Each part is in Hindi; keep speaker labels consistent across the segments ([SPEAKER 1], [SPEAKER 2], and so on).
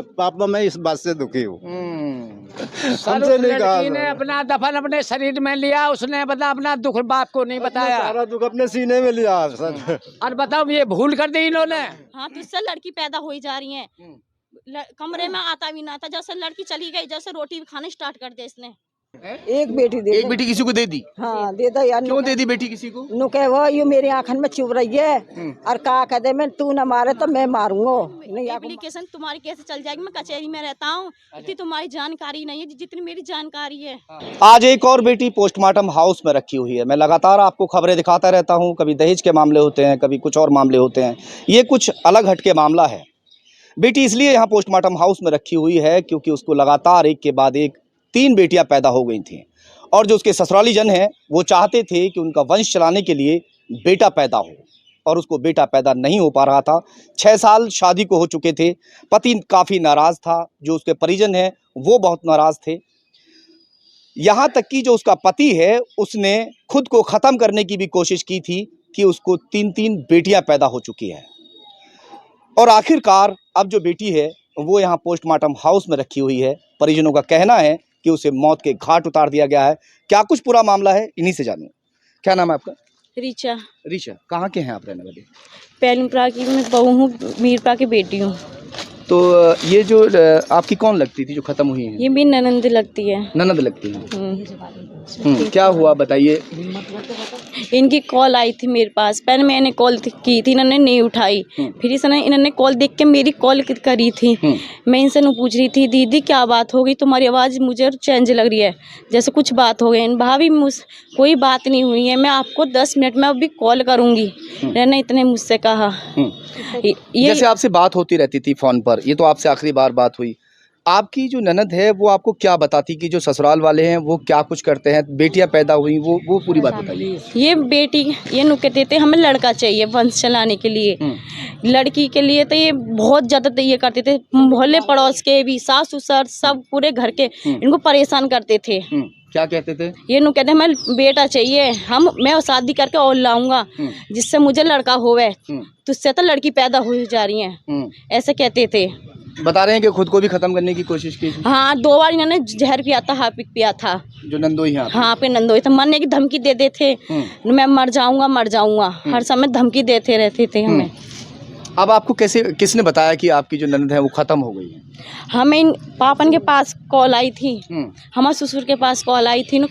[SPEAKER 1] पापा मैं इस बात से दुखी हूँ।
[SPEAKER 2] सर उस लड़की ने अपना दफन अपने शरीर में लिया, उसने बता अपना दुख बाप को नहीं बताया,
[SPEAKER 1] सारा दुख अपने सीने में लिया सर।
[SPEAKER 2] और बताओ ये भूल कर दी इन्होंने।
[SPEAKER 3] हाँ तो इससे लड़की पैदा हो ही जा रही है। कमरे में आता भी ना था, जैसे लड़की चली गई जैसे रोटी भी खाने स्टार्ट कर दिया इसने।
[SPEAKER 4] एक बेटी किसी को दे दी। हाँ दे दो यार।
[SPEAKER 5] क्यों दे दी बेटी किसी को?
[SPEAKER 4] नु कहे वो ये मेरी आंखन में चुभ रही है और कहा कह दे मैं तू न मारे तो मैं मारूंगा नहीं।
[SPEAKER 3] एप्लीकेशन तुम्हारी कैसे चल जाएगी? मैं कचहरी में रहता हूँ, इतनी तुम्हारी जानकारी नहीं है जितनी मेरी जानकारी है।
[SPEAKER 5] आज एक और बेटी पोस्टमार्टम हाउस में रखी हुई है। मैं लगातार आपको खबरें दिखाता रहता हूँ, कभी दहेज के मामले होते हैं, कभी कुछ और मामले होते हैं। ये कुछ अलग हटके मामला है। बेटी इसलिए यहाँ पोस्टमार्टम हाउस में रखी हुई है क्योंकि उसको लगातार एक के बाद एक 3 बेटियां पैदा हो गई थीं, और जो उसके ससुराली जन हैं वो चाहते थे कि उनका वंश चलाने के लिए बेटा पैदा हो, और उसको बेटा पैदा नहीं हो पा रहा था। 6 साल शादी को हो चुके थे। पति काफ़ी नाराज़ था, जो उसके परिजन हैं वो बहुत नाराज़ थे। यहाँ तक कि जो उसका पति है उसने खुद को ख़त्म करने की भी कोशिश की थी कि उसको 3-3 बेटियां पैदा हो चुकी हैं, और आखिरकार अब जो बेटी है वो यहाँ पोस्टमार्टम हाउस में रखी हुई है। परिजनों का कहना है कि उसे मौत के घाट उतार दिया गया है। क्या कुछ पूरा मामला है, इन्हीं से जानिए। क्या नाम है आपका?
[SPEAKER 3] रीचा।
[SPEAKER 5] रीचा, कहाँ के हैं आप रहने वाले?
[SPEAKER 3] पैलुपरा की मैं बहू हूँ, मीरपा की बेटी हूँ।
[SPEAKER 5] तो ये जो आपकी कौन लगती थी जो खत्म हुई है?
[SPEAKER 3] ये भी ननंद लगती है।
[SPEAKER 5] ननद लगती है। क्या हुआ बताइए।
[SPEAKER 3] इनकी कॉल आई थी मेरे पास, पहले मैंने कॉल की थी, इन्होंने नहीं उठाई। फिर इन्होंने कॉल देख के मेरी कॉल करी थी। मैं इनसे पूछ रही थी दीदी क्या बात हो गई, तुम्हारी आवाज़ मुझे चेंज लग रही है, जैसे कुछ बात हो गई। भाभी कोई बात नहीं हुई है, मैं आपको 10 मिनट में अभी कॉल करूँगी, मैंने इतने मुझसे कहा।
[SPEAKER 5] जैसे आपसे बात होती रहती थी फ़ोन पर, ये तो आपसे आखिरी बार बात हुई। आपकी जो ननद है वो आपको क्या बताती कि जो ससुराल वाले हैं वो क्या कुछ करते हैं, बेटियां पैदा हुई, वो पूरी बात बताइए।
[SPEAKER 3] ये बेटी ये नुके देते हमें लड़का चाहिए वंश चलाने के लिए, लड़की के लिए तो ये बहुत ज़्यादा ये करते थे। मोहल्ले पड़ोस के भी, सास ससुर सब पूरे घर के इनको परेशान करते थे।
[SPEAKER 5] क्या कहते थे?
[SPEAKER 3] ये नु कहते हमें बेटा चाहिए, मैं शादी करके और लाऊंगा जिससे मुझे लड़का होवे, तुझसे तो लड़की पैदा हो जा रही है, ऐसे कहते थे।
[SPEAKER 5] बता रहे हैं कि खुद को भी खत्म करने की कोशिश की थी।
[SPEAKER 3] हाँ 2 बार इन्होंने जहर पिया था, हार्पिक पिया था।
[SPEAKER 5] जो नंदोई है?
[SPEAKER 3] हाँ पे नंदोई तो मरने की धमकी देते थे, मैं मर जाऊंगा, हर समय धमकी देते रहते थे हमें।
[SPEAKER 5] अब आपको किसने बताया कि आपकी जो ननद है वो खत्म हो गई है?
[SPEAKER 3] हमें इन पापन के पास कॉल आई थी, हमारे ससुर के पास कॉल आई थी ना,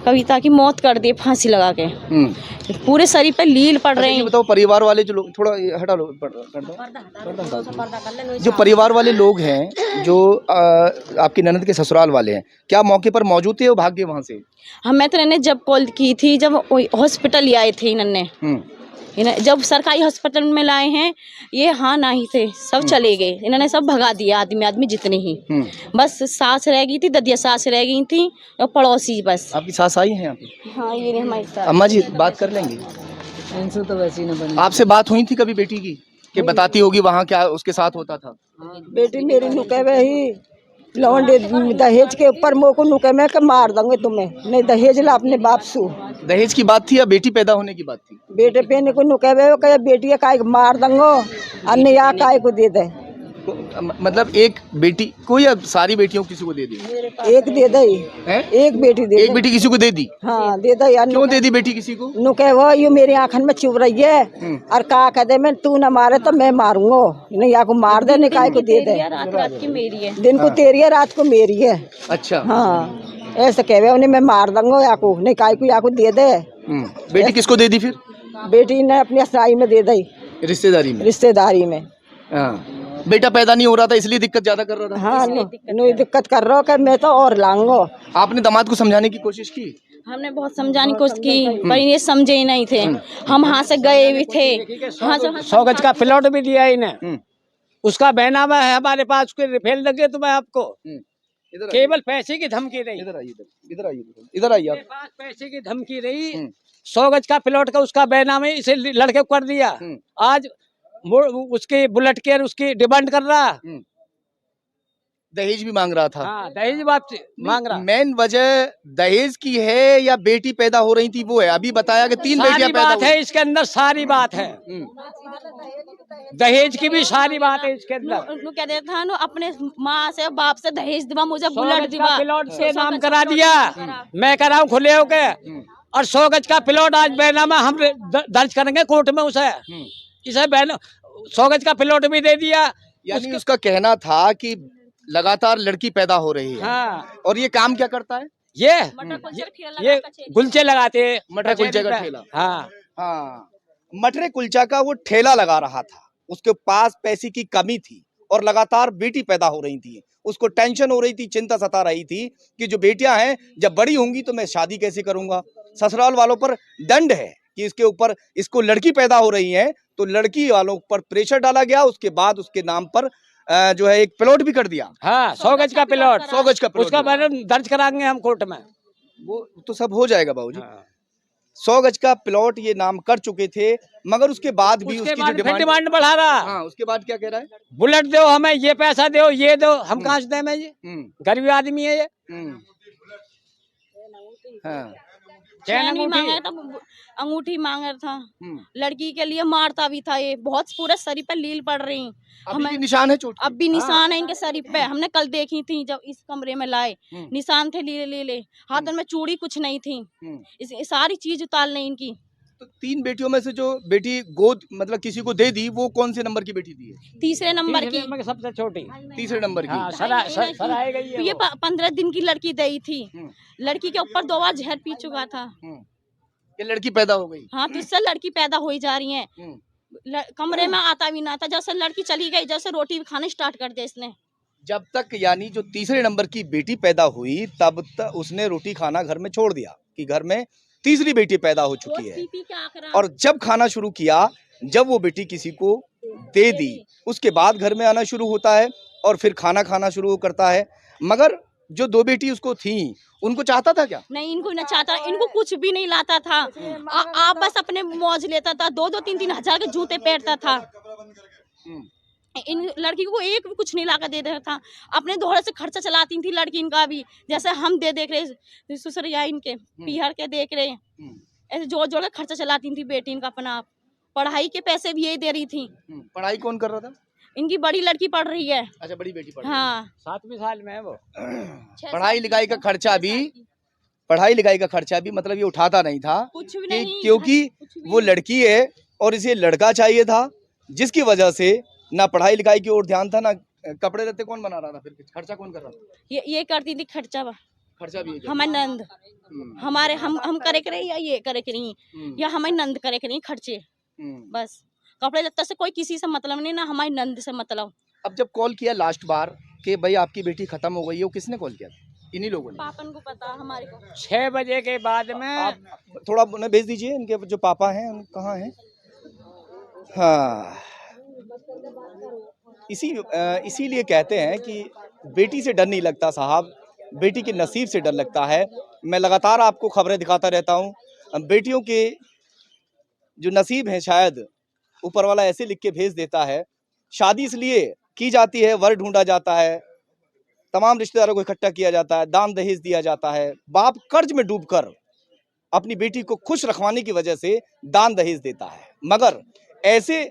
[SPEAKER 3] कविता की मौत कर दी फांसी लगा के। पूरे शरीर पे लील पड़ रहे हैं।
[SPEAKER 5] बताओ परिवार वाले जो लोग, थोड़ा हटा लो, जो परिवार वाले लोग हैं जो आपकी ननद के ससुराल वाले हैं, क्या मौके पर मौजूद थे वो भाग गए वहाँ से?
[SPEAKER 3] हमें तो इन्होंने जब कॉल की थी, जब हॉस्पिटल आए थे इन्होंने, जब सरकारी हॉस्पिटल में लाए हैं ये हाँ नहीं थे, सब चले गए, इन्होंने सब भगा दिया आदमी जितने ही। बस सास रह गई थी, ददिया सास रह गई थी और पड़ोसी बस।
[SPEAKER 5] आपकी सास आई है यहाँ पे?
[SPEAKER 3] हाँ ये हमारी सास।
[SPEAKER 5] अम्मा जी बात कर लेंगे?
[SPEAKER 4] इनसे तो वैसी न बनी।
[SPEAKER 5] आपसे बात हुई थी कभी बेटी की कि बताती होगी वहाँ क्या उसके साथ होता था?
[SPEAKER 4] बेटी मेरी नुके वही लौंडे दहेज के ऊपर मोको नुके में के मार दूंगे तुम्हें, नहीं दहेज ला अपने बाप सु।
[SPEAKER 5] दहेज की बात थी या बेटी पैदा होने की बात थी?
[SPEAKER 4] बेटे पे को नुके वे बेटी काय मार दूंगो अन्य या काय को दे दे।
[SPEAKER 5] मतलब एक बेटी को या सारी बेटियों किसी को दे दी?
[SPEAKER 4] एक दे दे, एक बेटी दे।
[SPEAKER 5] एक बेटी किसी को दे दी?
[SPEAKER 4] हाँ दे दे यार।
[SPEAKER 5] क्यों दे दी बेटी किसी को?
[SPEAKER 4] नुके वो ये मेरी आंखन में चुभ रही है और कहा कह दे मैं तू न मारे तो मैं मारूंगा नहीं, या को मार दे, निकाय को दे दे।
[SPEAKER 3] रात की मेरी है,
[SPEAKER 4] दिन को तेरी है, रात को मेरी है।
[SPEAKER 3] अच्छा
[SPEAKER 4] हाँ ऐसे कहवे उन्हें मैं मार दूंगा, या को नहीं काय को या को दे दे।
[SPEAKER 5] बेटी किसको दे दी फिर?
[SPEAKER 4] बेटी ने अपनी असराई में दे दी, रिश्तेदारी में।
[SPEAKER 5] बेटा पैदा नहीं हो रहा था इसलिए दिक्कत ज्यादा कर रहा था।
[SPEAKER 4] हाँ नहीं दिक्कत कर रहा हो मैं तो और लाऊंगा।
[SPEAKER 5] आपने दामाद को समझाने की कोशिश की?
[SPEAKER 3] हमने बहुत समझाने की कोशिश की पर ये समझे ही नहीं थे। हम यहाँ से गए भी थे,
[SPEAKER 2] 100 गज का प्लॉट भी दिया इन्हें, उसका बैनामा है हमारे पास, उसके रिफेल लगे तो मैं आपको केवल पैसे की धमकी रही।
[SPEAKER 5] इधर आइए।
[SPEAKER 2] पैसे की धमकी रही, 100 गज का प्लॉट का उसका बैनामा इसे लड़के को कर दिया। आज उसके बुलेट केयर उसकी डिमांड कर रहा,
[SPEAKER 5] दहेज भी मांग रहा था।
[SPEAKER 2] हाँ, दहेज वापसी मांग रहा।
[SPEAKER 5] मेन वजह दहेज की है या बेटी पैदा हो रही थी वो है? अभी बताया कि 3 बेटियां पैदा
[SPEAKER 2] बात है इसके अंदर, सारी बात है। दहेज की भी सारी बात है इसके अंदर।
[SPEAKER 3] नु कह देता था नु अपने माँ से बाप से दहेज दिवा, मुझे
[SPEAKER 2] 100
[SPEAKER 3] बुलेट
[SPEAKER 2] गज
[SPEAKER 3] दिवा,
[SPEAKER 2] का प्लॉट से
[SPEAKER 3] 100
[SPEAKER 2] नाम
[SPEAKER 3] गज का
[SPEAKER 2] करा
[SPEAKER 3] प्लॉट
[SPEAKER 2] दिया,
[SPEAKER 3] करा।
[SPEAKER 2] मैं कराऊं खुले होके, और 100 गज का प्लॉट आज बैनामा हम दर्ज करेंगे कोर्ट में उसे, इसे 100 गज का प्लॉट भी दे दिया।
[SPEAKER 5] यानी उसका कहना था कि लगातार लड़की पैदा हो रही है।
[SPEAKER 2] हाँ,
[SPEAKER 5] और ये काम क्या करता है?
[SPEAKER 2] ये
[SPEAKER 3] मटर कुलचे का ठेला
[SPEAKER 2] ये
[SPEAKER 3] लगा कचेरी।
[SPEAKER 2] गुलचे लगाते हैं,
[SPEAKER 5] मटर कुलचे का
[SPEAKER 2] कचेरी पे।
[SPEAKER 5] ठेला।
[SPEAKER 2] हाँ,
[SPEAKER 5] हाँ, मटरे कुलचा का वो ठेला लगा रहा था, उसके पास पैसे की कमी थी और लगातार बेटी पैदा हो रही थी, उसको टेंशन हो रही थी, चिंता सता रही थी कि जो बेटियां हैं जब बड़ी होंगी तो मैं शादी कैसे करूंगा। ससुराल वालों पर दंड है कि इसके ऊपर इसको लड़की पैदा हो रही है, तो लड़की वालों पर प्रेशर डाला गया। उसके बाद उसके नाम पर जो है एक प्लॉट भी कर दिया।
[SPEAKER 2] हाँ, 100 गज का प्लॉट,
[SPEAKER 5] 100 गज का प्लॉट
[SPEAKER 2] उसका बैनर दर्ज कराएंगे हम कोर्ट में।
[SPEAKER 5] वो तो सब हो जाएगा बाबूजी।
[SPEAKER 2] हाँ।
[SPEAKER 5] 100 गज का प्लॉट ये नाम कर चुके थे, मगर उसके बाद भी
[SPEAKER 2] उसके
[SPEAKER 5] उसकी
[SPEAKER 2] बाद
[SPEAKER 5] जो
[SPEAKER 2] फिर डिमांड बढ़ा रहा,
[SPEAKER 5] हाँ, उसके बाद क्या कह रहा है?
[SPEAKER 2] बुलेट दो हमें, ये पैसा दो, ये दो, हम कहाँ से दें? मैं ये गरीब आदमी है ये।
[SPEAKER 5] हाँ,
[SPEAKER 3] चैन भी मांगा था, अंगूठी मांगा था, लड़की के लिए मारता भी था। ये बहुत पूरे शरीर पे लील पड़ रही,
[SPEAKER 5] अभी भी निशान है चोट के?
[SPEAKER 3] अब भी निशान है इनके शरीर पे। हमने कल देखी थी जब इस कमरे में लाए, निशान थे लीले लीले, हाथों में चूड़ी कुछ नहीं थी, सारी चीज उतार ली इनकी।
[SPEAKER 5] तो 3 बेटियों में से जो बेटी गोद मतलब किसी को दे दी, वो कौन से नंबर की बेटी दी है?
[SPEAKER 3] तीसरे नंबर की,
[SPEAKER 2] सबसे छोटी,
[SPEAKER 5] तीसरे नंबर की।
[SPEAKER 2] हाँ, सराय गई है
[SPEAKER 3] ये
[SPEAKER 2] वो।
[SPEAKER 3] 15 दिन की लड़की दी थी, लड़की के ऊपर 2 बार जहर पी चुका था।
[SPEAKER 5] ये लड़की पैदा हो गई।
[SPEAKER 3] हाँ, तो इससे लड़की पैदा हो ही जा रही है। कमरे में आता भी ना था, जैसे लड़की चली गई, जैसे रोटी भी खाना स्टार्ट कर दिया इसने।
[SPEAKER 5] जब तक यानी जो तीसरे नंबर की बेटी पैदा हुई तब तक उसने रोटी खाना घर में छोड़ दिया कि घर में तीसरी बेटी पैदा हो चुकी है। और जब खाना शुरू किया, जब वो बेटी किसी को दे दी, उसके बाद घर में आना शुरू होता है और फिर खाना खाना शुरू करता है। मगर जो 2 बेटी उसको थी, उनको चाहता था क्या?
[SPEAKER 3] नहीं, इनको न चाहता, इनको कुछ भी नहीं लाता था। आप बस अपने मौज लेता था, 2-2 3-3 हजार के जूते पहनता था। इन लड़की को एक भी कुछ नहीं लाकर दे देता था। अपने दोहरे से खर्चा चलाती थी लड़की इनका भी, जैसे हम देख रहे ससुरिया इनके पीहर के देख रहे, ऐसे जोड़ जोड़ के खर्चा चलाती थी बेटी इनका अपना आप। पढ़ाई के पैसे भी यही दे रही थी।
[SPEAKER 5] पढ़ाई कौन कर रहा था?
[SPEAKER 3] इनकी बड़ी लड़की पढ़ रही है।
[SPEAKER 5] अच्छा, बड़ी बेटी पढ़
[SPEAKER 3] हाँ,
[SPEAKER 2] 7वीं साल में है वो।
[SPEAKER 5] पढ़ाई लिखाई का खर्चा भी मतलब ये उठाता नहीं था,
[SPEAKER 3] कुछ भी नहीं,
[SPEAKER 5] क्योंकि वो लड़की है और इसे लड़का चाहिए था, जिसकी वजह से ना पढ़ाई लिखाई की ओर ध्यान था, ना कपड़े लत्ते कौन बना रहा था, फिर खर्चा कौन कर रहा था?
[SPEAKER 3] ये करती थी खर्चा
[SPEAKER 5] भी
[SPEAKER 3] हमारे नंद, हमारे हम करे करे या ये करे करी, या हमारी नंद करे करी खर्चे। बस कपड़े लत्ते से कोई किसी से मतलब नहीं, ना हमारी नंद से मतलब।
[SPEAKER 5] अब जब कॉल किया लास्ट बार कि भाई आपकी बेटी खत्म हो गई है, वो किसने कॉल किया था? इन्हीं लोगों ने।
[SPEAKER 3] पापन को पता, हमारे को
[SPEAKER 2] 6 बजे के बाद में।
[SPEAKER 5] आप थोड़ा उन्हें भेज दीजिए, इनके जो पापा हैं कहाँ हैं? हाँ, इसीलिए कहते हैं कि बेटी से डर नहीं लगता साहब, बेटी के नसीब से डर लगता है। मैं लगातार आपको खबरें दिखाता रहता हूँ। बेटियों के जो नसीब हैं शायद ऊपर वाला ऐसे लिख के भेज देता है। शादी इसलिए की जाती है, वर ढूंढा जाता है, तमाम रिश्तेदारों को इकट्ठा किया जाता है, दान दहेज दिया जाता है। बाप कर्ज में डूबकर अपनी बेटी को खुश रखवाने की वजह से दान दहेज देता है, मगर ऐसे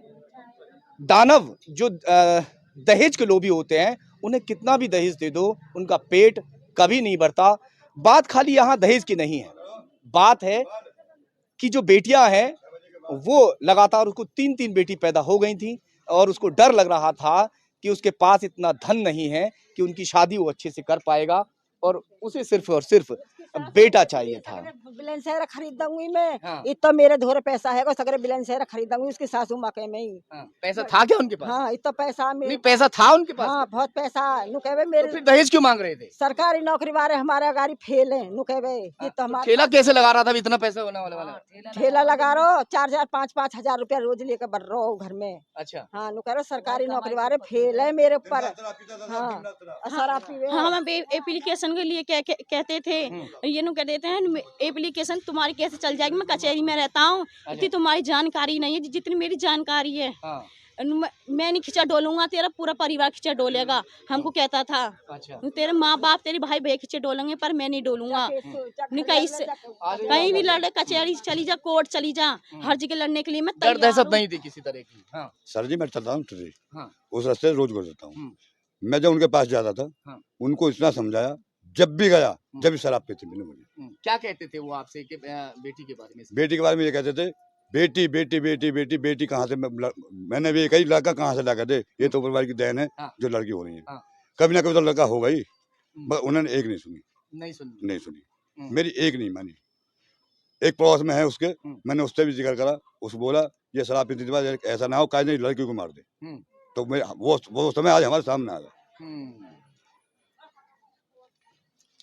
[SPEAKER 5] दानव जो दहेज के लोभी होते हैं, उन्हें कितना भी दहेज दे दो, उनका पेट कभी नहीं भरता। बात खाली यहाँ दहेज की नहीं है, बात है कि जो बेटियां हैं वो लगातार, उसको 3-3 बेटी पैदा हो गई थी और उसको डर लग रहा था कि उसके पास इतना धन नहीं है कि उनकी शादी वो अच्छे से कर पाएगा, और उसे सिर्फ और सिर्फ बेटा चाहिए था।
[SPEAKER 4] बिलेंसर खरीद दूंगी मैं।
[SPEAKER 5] हाँ।
[SPEAKER 4] इतना मेरे धोरे पैसा है, सगरे बिलेंसर खरीद दूंगी उसकी सासू माँ के में ही।
[SPEAKER 5] हाँ, पैसा था क्या उनके पास?
[SPEAKER 4] हाँ, इतना पैसा
[SPEAKER 5] नहीं, पैसा था उनके पास।
[SPEAKER 4] हाँ, बहुत पैसा। नु कहवे
[SPEAKER 5] तो
[SPEAKER 4] मेरे
[SPEAKER 5] फिर दहेज क्यों मांग रहे थे?
[SPEAKER 4] सरकारी नौकरी वाले हमारे गाड़ी फेल है। नु कहवे ये तो हमारा
[SPEAKER 5] ठेला कैसे लगा रहा था इतना पैसा होने वाला?
[SPEAKER 4] ठेला लगा रहो, 4,000 5-5 हजार रुपया रोज लेकर बढ़ रहो घर में।
[SPEAKER 5] अच्छा,
[SPEAKER 4] हाँ, नु कह रहे सरकारी नौकरी वाले फेल है मेरे ऊपर। हाँ, शराब पीवे।
[SPEAKER 3] हाँ, हम एप्लीकेशन के लिए कहते थे, ये नु कह देते हैं एप्लीकेशन तुम्हारी कैसे चल जाएगी, मैं कचहरी में रहता हूँ, इतनी तुम्हारी जानकारी नहीं है जितनी मेरी जानकारी है।
[SPEAKER 5] हाँ।
[SPEAKER 3] मैं नहीं खिंचा डोलूंगा, तेरा पूरा परिवार खिंचा डोलेगा, हमको कहता था।
[SPEAKER 5] अच्छा।
[SPEAKER 3] तेरे माँ बाप तेरे भाई बहन खिंचे डोलेंगे पर मैं नहीं डोलूंगा। नहीं कहीं भी लड़े, कचहरी चली जा, कोर्ट चली जा, हर जगह लड़ने के लिए मैं
[SPEAKER 5] डर
[SPEAKER 3] तैयार
[SPEAKER 5] दहशत
[SPEAKER 3] हूँ।
[SPEAKER 5] नहीं थी किसी तरह की। हाँ।
[SPEAKER 6] सर जी मैं चलता हूँ ट्रेन,
[SPEAKER 5] हाँ।
[SPEAKER 6] उस रास्ते से रोज गुजरता हूँ।
[SPEAKER 5] हम्म।
[SPEAKER 6] मैं जब उनके पास जाता था,
[SPEAKER 5] हाँ।
[SPEAKER 6] उनको इतना समझाया, जब भी गया जब भी शराब पीते मिले मुझे।
[SPEAKER 5] क्या कहते थे वो आपसे कि बेटी के बारे में?
[SPEAKER 6] बेटी के बारे में ये कहते थे, बेटी बेटी बेटी बेटी बेटी कहाँ से, मैंने भी कही लड़का कहाँ से ला कर दे, ये तो परिवार की देन है
[SPEAKER 5] हाँ।
[SPEAKER 6] जो लड़की हो रही है।
[SPEAKER 5] हाँ।
[SPEAKER 6] कभी ना कभी तो लड़का होगा ही, बस उन्होंने एक नहीं सुनी।
[SPEAKER 5] नहीं सुनी।
[SPEAKER 6] मेरी एक नहीं मानी। एक पड़ोस में है उसके, मैंने उससे भी जिक्र करा, उस बोला ये शराब पीती थी, बात ऐसा ना हो काहे नहीं लड़की को मार दे। तो मैं वो समय आज हमारे सामने आ गया।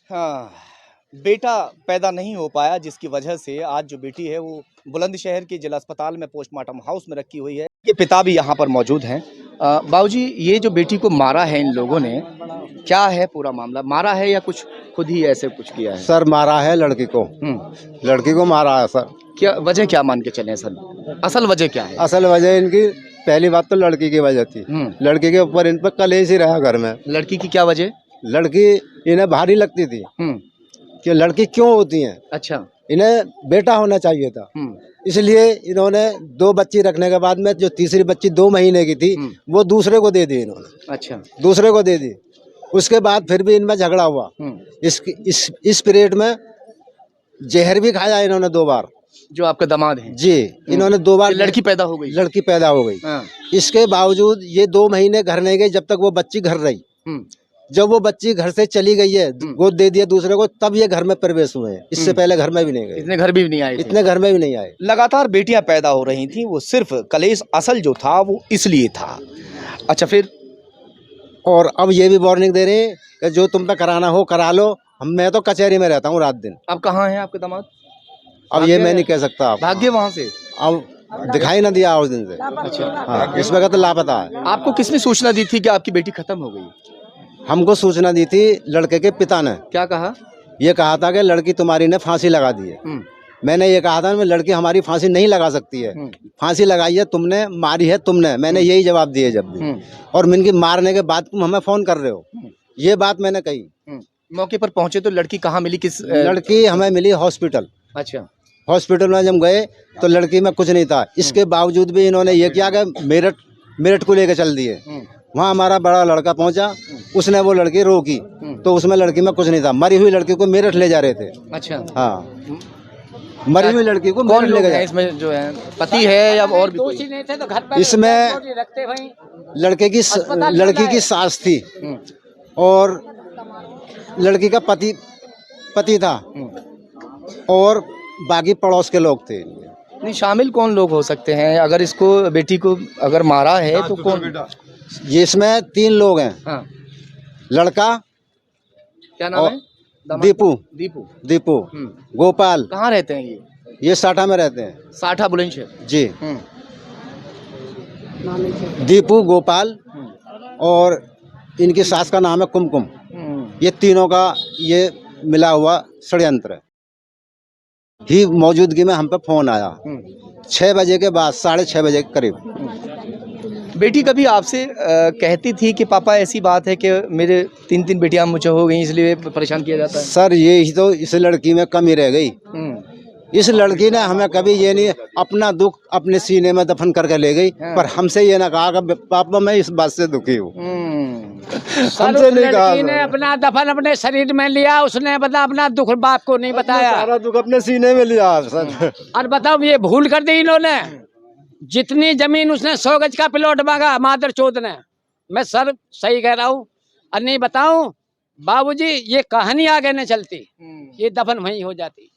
[SPEAKER 5] हाँ, बेटा पैदा नहीं हो पाया जिसकी वजह से आज जो बेटी है वो बुलंदशहर के जिला अस्पताल में पोस्टमार्टम हाउस में रखी हुई है। ये पिता भी यहाँ पर मौजूद हैं। बाबूजी, ये जो बेटी को मारा है इन लोगों ने, क्या है पूरा मामला? मारा है या कुछ खुद ही ऐसे कुछ किया है?
[SPEAKER 1] सर मारा है लड़की को, लड़की को मारा है सर।
[SPEAKER 5] क्या वजह क्या मान के चले सर? असल वजह क्या है?
[SPEAKER 1] असल वजह इनकी पहली बात तो लड़की की वजह थी। लड़की के ऊपर इन पर कलेश ही रहा घर में।
[SPEAKER 5] लड़की की क्या वजह?
[SPEAKER 1] लड़की इन्हें भारी लगती थी कि लड़की क्यों होती है।
[SPEAKER 5] अच्छा।
[SPEAKER 1] इन्हें बेटा होना चाहिए था, इसलिए इन्होंने 2 बच्ची रखने के बाद में जो तीसरी बच्ची 2 महीने की थी वो दूसरे को दे दी इन्होंने।
[SPEAKER 5] अच्छा।
[SPEAKER 1] दूसरे को दे दी। उसके बाद फिर भी इनमें झगड़ा हुआ। इस पीरियड में जहर भी खाया इन्होंने 2 बार।
[SPEAKER 5] जो आपका दामाद है?
[SPEAKER 1] जी, इन्होंने 2 बार
[SPEAKER 5] लड़की पैदा हो गई।
[SPEAKER 1] लड़की पैदा हो गई। इसके बावजूद ये 2 महीने घर नहीं गई जब तक वो बच्ची घर रही। जब वो बच्ची घर से चली गई है, गोद दे दिया दूसरे को, तब ये घर में प्रवेश हुए हैं। इससे पहले घर में भी नहीं गए।
[SPEAKER 5] इतने घर भी नहीं आए?
[SPEAKER 1] इतने घर में भी नहीं आए।
[SPEAKER 5] लगातार बेटियां पैदा हो रही थी, वो सिर्फ कलेश असल जो था वो इसलिए था। अच्छा, फिर?
[SPEAKER 1] और अब ये भी वार्निंग दे रहे हैं कि जो तुम पे कराना हो करा लो। मैं तो कचहरी में रहता हूँ रात दिन।
[SPEAKER 5] अब कहाँ है आपके दामाद?
[SPEAKER 1] अब ये मैं नहीं कह सकता।
[SPEAKER 5] भाग्य वहाँ से
[SPEAKER 1] अब दिखाई ना दिया उस दिन से।
[SPEAKER 5] अच्छा।
[SPEAKER 1] हाँ, इस वक्त तो लापता है।
[SPEAKER 5] आपको किसने सूचना दी थी कि आपकी बेटी खत्म हो गई?
[SPEAKER 1] हमको सूचना दी थी लड़के के पिता ने।
[SPEAKER 5] क्या कहा?
[SPEAKER 1] ये कहा था कि लड़की तुम्हारी ने फांसी लगा दी है। मैंने ये कहा था लड़की हमारी फांसी नहीं लगा सकती है, फांसी लगाई है तुमने, मारी है तुमने। मैंने यही जवाब दिए जब भी। और इनकी मारने के बाद तुम हमें फोन कर रहे हो, ये बात मैंने कही।
[SPEAKER 5] मौके पर पहुंचे तो लड़की कहाँ मिली? किस
[SPEAKER 1] लड़की हमें मिली हॉस्पिटल।
[SPEAKER 5] अच्छा।
[SPEAKER 1] हॉस्पिटल में जब गए तो लड़की में कुछ नहीं था। इसके बावजूद भी इन्होंने ये किया कि मेरठ को लेकर चल दिए। वहाँ हमारा बड़ा लड़का पहुंचा, उसने वो लड़की रोकी तो उसमें लड़की में कुछ नहीं था। मरी हुई लड़की को मेरठ ले जा रहे थे।
[SPEAKER 5] अच्छा।
[SPEAKER 1] हाँ, मरी हुई लड़की को
[SPEAKER 5] कौन लोग
[SPEAKER 1] ले
[SPEAKER 5] हैं इसमें? जो है पति है या और भी कोई?
[SPEAKER 2] नहीं थे तो घर पर
[SPEAKER 1] इसमें
[SPEAKER 2] रखते भाई।
[SPEAKER 1] लड़की की सास थी और लड़की का पति था और बाकी पड़ोस के लोग थे।
[SPEAKER 5] नहीं, शामिल कौन लोग हो सकते हैं? अगर इसको बेटी को अगर मारा है तो कौन?
[SPEAKER 1] ये इसमें 3 लोग हैं।
[SPEAKER 5] हाँ।
[SPEAKER 1] लड़का,
[SPEAKER 5] क्या नाम है?
[SPEAKER 1] दीपू,
[SPEAKER 5] दीपू।
[SPEAKER 1] गोपाल।
[SPEAKER 5] कहाँ रहते हैं ये?
[SPEAKER 1] साठा में रहते हैं।
[SPEAKER 5] साठा बुलंदशहर।
[SPEAKER 1] जी। दीपू, गोपाल और इनकी सास का नाम है कुमकुम। ये तीनों का ये मिला हुआ षड्यंत्र ही मौजूदगी में हम पे फोन आया 6 बजे के बाद, 6:30 बजे के करीब।
[SPEAKER 5] बेटी कभी आपसे कहती थी कि पापा ऐसी बात है कि मेरे 3 बेटियां मुझे हो गई इसलिए परेशान किया जाता है?
[SPEAKER 1] सर यही तो इस लड़की में कमी रह गई। इस लड़की ने हमें कभी ये नहीं अपना दुख अपने सीने में दफन करके ले गई। पर हमसे ये ना कहा कि पापा मैं इस बात से दुखी हूँ।
[SPEAKER 2] हमसे नहीं कहा। लड़की ने अपना दफन अपने शरीर में लिया, उसने बता अपना दुख बाप को नहीं बताया।
[SPEAKER 1] सारा दुख अपने सीने में लिया सर।
[SPEAKER 2] और बताओ ये भूल कर दी इन्होंने। जितनी जमीन उसने 100 गज का प्लॉट मांगा मादर चौथ ने। मैं सर सही कह रहा हूँ और नहीं बताऊं बाबूजी, ये कहानी आगे नहीं चलती, ये दफन वहीं हो जाती।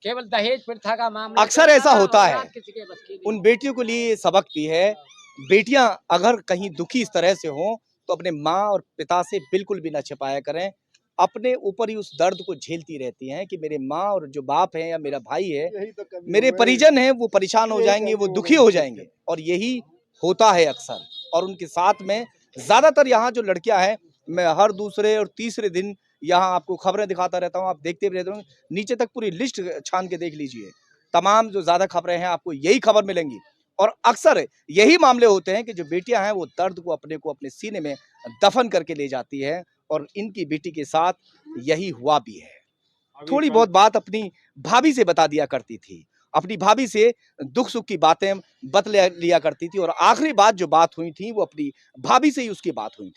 [SPEAKER 2] केवल दहेज प्रथा का मामला
[SPEAKER 5] अक्सर ऐसा होता है। उन बेटियों के लिए सबक भी है। बेटियां अगर कहीं दुखी इस तरह से हों तो अपने माँ और पिता से बिल्कुल भी ना छिपाया करें। अपने ऊपर ही उस दर्द को झेलती रहती हैं कि मेरे माँ और जो बाप है या मेरा भाई है, मेरे परिजन हैं, वो परेशान हो जाएंगे, वो दुखी हो जाएंगे। और यही होता है अक्सर। और उनके साथ में ज्यादातर यहाँ जो लड़कियां हैं, मैं हर दूसरे और तीसरे दिन यहाँ आपको खबरें दिखाता रहता हूँ, आप देखते भी रहते होंगे। नीचे तक पूरी लिस्ट छान के देख लीजिए, तमाम जो ज्यादा खबरें हैं आपको यही खबर मिलेंगी। और अक्सर यही मामले होते हैं कि जो बेटियां हैं वो दर्द को अपने सीने में दफन करके ले जाती है, और इनकी बेटी के साथ यही हुआ भी है। थोड़ी बहुत बात अपनी भाभी से बता दिया करती थी, अपनी भाभी से दुख सुख की बातें बतला लिया करती थी, और आखिरी बात जो बात हुई थी वो अपनी भाभी से ही उसकी बात हुई थी।